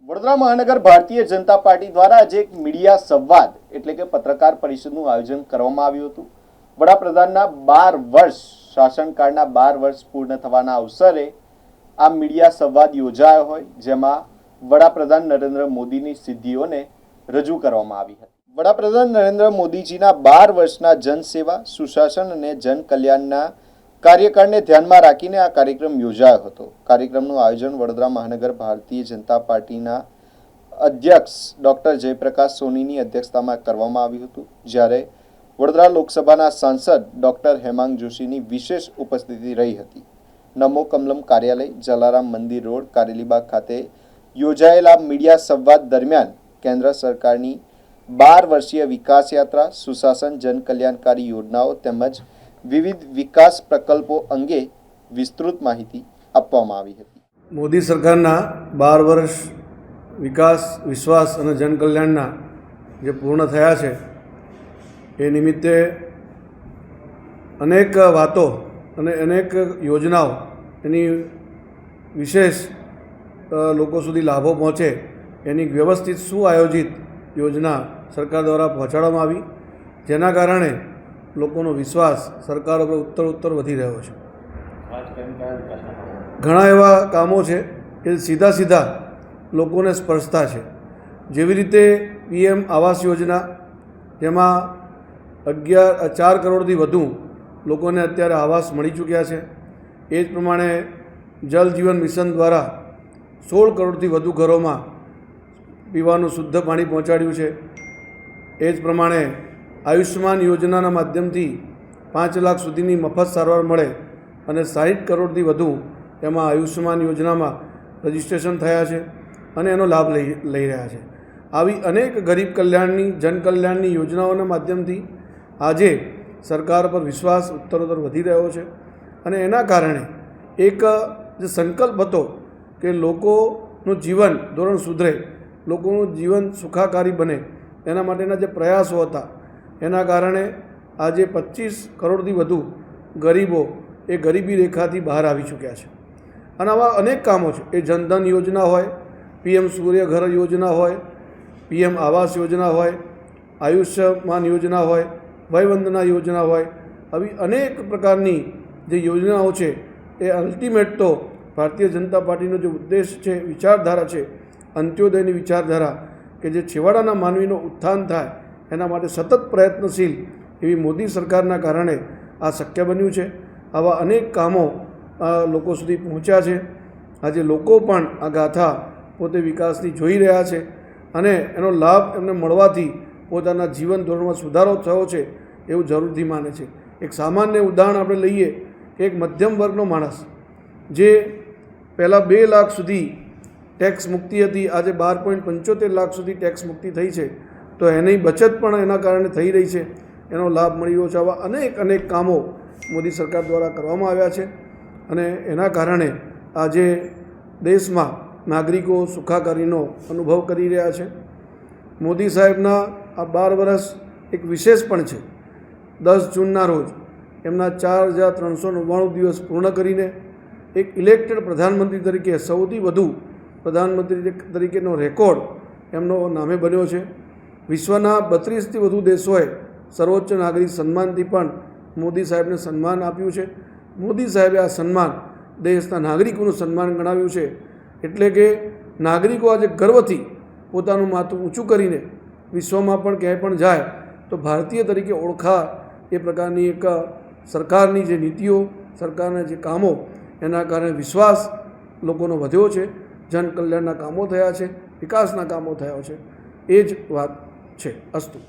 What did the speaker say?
વડોદરા મહાનગર ભારતીય જનતા પાર્ટી દ્વારા આજે એક મીડિયા સંવાદ એટલે કે પત્રકાર પરિષદનું આયોજન કરવામાં આવ્યું હતું। વડાપ્રધાનના 12 વર્ષ શાસનકાળના 12 વર્ષ પૂર્ણ થવાના અવસરે આ મીડિયા સંવાદ યોજાયો હોય, જેમાં વડાપ્રધાન નરેન્દ્ર મોદીની સિદ્ધિઓને રજૂ કરવામાં આવી હતી। વડાપ્રધાન નરેન્દ્ર મોદીજીના 12 વર્ષના જનસેવા, સુશાસન અને જનકલ્યાણના કાર્યકાળને ધ્યાનમાં રાખીને આ કાર્યક્રમ યોજાયો હતો। કાર્યક્રમનું આયોજન વડોદરા મહાનગર ભારતીય જનતા પાર્ટીના અધ્યક્ષ ડોક્ટર જયપ્રકાશ સોનીની અધ્યક્ષતામાં કરવામાં આવ્યું હતું, જ્યારે વડોદરા લોકસભાના સાંસદ ડોક્ટર હેમાંગ જોશીની વિશેષ ઉપસ્થિતિ રહી હતી। નમો કમલમ કાર્યાલય, જલારામ મંદિર રોડ, કારેલીબાગ ખાતે યોજાયેલા મીડિયા સંવાદ દરમિયાન કેન્દ્ર સરકારની 12 વર્ષીય વિકાસ યાત્રા, સુશાસન, જનકલ્યાણકારી યોજનાઓ તેમજ વિવિધ વિકાસ પ્રકલ્પો અંગે વિસ્તૃત માહિતી આપવામાં આવી હતી। મોદી સરકારના 12 વર્ષ વિકાસ, વિશ્વાસ અને જનકલ્યાણના જે પૂર્ણ થયા છે એ નિમિત્તે અનેક વાતો અને અનેક યોજનાઓ એની વિશેષ લોકો સુધી લાભો પહોંચે એની વ્યવસ્થિત સુઆયોજિત યોજના સરકાર દ્વારા પહોંચાડવામાં આવી, જેના કારણે લોકોનો વિશ્વાસ સરકાર ઉપર ઉત્તર વધી રહ્યો છે। ઘણા એવા કામો છે કે સીધા લોકોને સ્પર્શતા છે, જેવી રીતે PM આવાસ યોજના, જેમાં 4 કરોડથી વધુ લોકોને અત્યારે આવાસ મળી ચૂક્યા છે। એ જ પ્રમાણે જલ જીવન મિશન દ્વારા 16 કરોડથી વધુ ઘરોમાં પીવાનું શુદ્ધ પાણી પહોંચાડ્યું છે। એ જ પ્રમાણે આયુષ્યમાન યોજનાના માધ્યમથી 5 લાખ સુધીની મફત સારવાર મળે અને 60 કરોડથી વધુ એમાં આયુષ્યમાન યોજનામાં રજિસ્ટ્રેશન થયા છે અને એનો લાભ લઈ રહ્યા છે। આવી અનેક ગરીબ કલ્યાણની, જનકલ્યાણની યોજનાઓના માધ્યમથી આજે સરકાર પર વિશ્વાસ ઉત્તરોત્તર વધી રહ્યો છે અને એના કારણે એક જે સંકલ્પ હતો કે લોકોનું જીવન ધોરણ સુધરે, લોકોનું જીવન સુખાકારી બને, એના માટેના જે પ્રયાસો હતા એના કારણે આજે 25 કરોડથી વધુ ગરીબો એ ગરીબી રેખાથી બહાર આવી ચૂક્યા છે। અને આવા અનેક કામો છે, એ જનધન યોજના હોય, PM સૂર્ય ઘર યોજના હોય, PM આવાસ યોજના હોય, આયુષ્યમાન યોજના હોય, વયવંદના યોજના હોય, આવી અનેક પ્રકારની જે યોજનાઓ છે એ અલ્ટિમેટ તો ભારતીય જનતા પાર્ટીનો જે ઉદ્દેશ છે, વિચારધારા છે, અંત્યોદયની વિચારધારા કે જે છેવાડાના માનવીનો ઉત્થાન થાય એના માટે સતત પ્રયત્નશીલ એવી મોદી સરકારના કારણે આ શક્ય બન્યું છે। આવા અનેક કામો લોકો સુધી પહોંચ્યા છે। આજે લોકો પણ આ ગાથા પોતે વિકાસની જોઈ રહ્યા છે અને એનો લાભ એમને મળવાથી પોતાના જીવન ધોરણમાં સુધારો થયો છે એવું જરૂરથી માને છે। એક સામાન્ય ઉદાહરણ આપણે લઈએ કે એક મધ્યમ વર્ગનો માણસ જે પહેલાં 2 લાખ સુધી ટેક્સ મુક્તિ હતી, આજે 12.75 લાખ સુધી ટેક્સ મુક્તિ થઈ છે, તો એની બચત પણ એના કારણે થઈ રહી છે, એનો લાભ મળી રહ્યો છે। આવા અનેક કામો મોદી સરકાર દ્વારા કરવામાં આવ્યા છે અને એના કારણે આજે દેશમાં નાગરિકો સુખાકારીનો અનુભવ કરી રહ્યા છે। મોદી સાહેબના આ 12 વર્ષ એક વિશેષ પણ છે। 10 જૂનના રોજ એમના 4399 દિવસ પૂર્ણ કરીને એક ઇલેક્ટેડ પ્રધાનમંત્રી તરીકે સૌથી વધુ પ્રધાનમંત્રી તરીકેનો રેકોર્ડ એમનો નામે બન્યો છે। વિશ્વના 32થી વધુ દેશોએ સર્વોચ્ચ નાગરિક સન્માનથી પણ મોદી સાહેબને સન્માન આપ્યું છે। મોદી સાહેબે આ સન્માન દેશના નાગરિકોનું સન્માન ગણાવ્યું છે, એટલે કે નાગરિકો આજે ગર્વથી પોતાનું માથું ઊંચું કરીને વિશ્વમાં પણ ક્યાંય પણ જાય તો ભારતીય તરીકે ઓળખા, એ પ્રકારની એક સરકારની જે નીતિઓ, સરકારના જે કામો, એના કારણે વિશ્વાસ લોકોનો વધ્યો છે, જનકલ્યાણના કામો થયા છે, વિકાસના કામો થયા છે। એ જ વાત છે। અસ્તુ।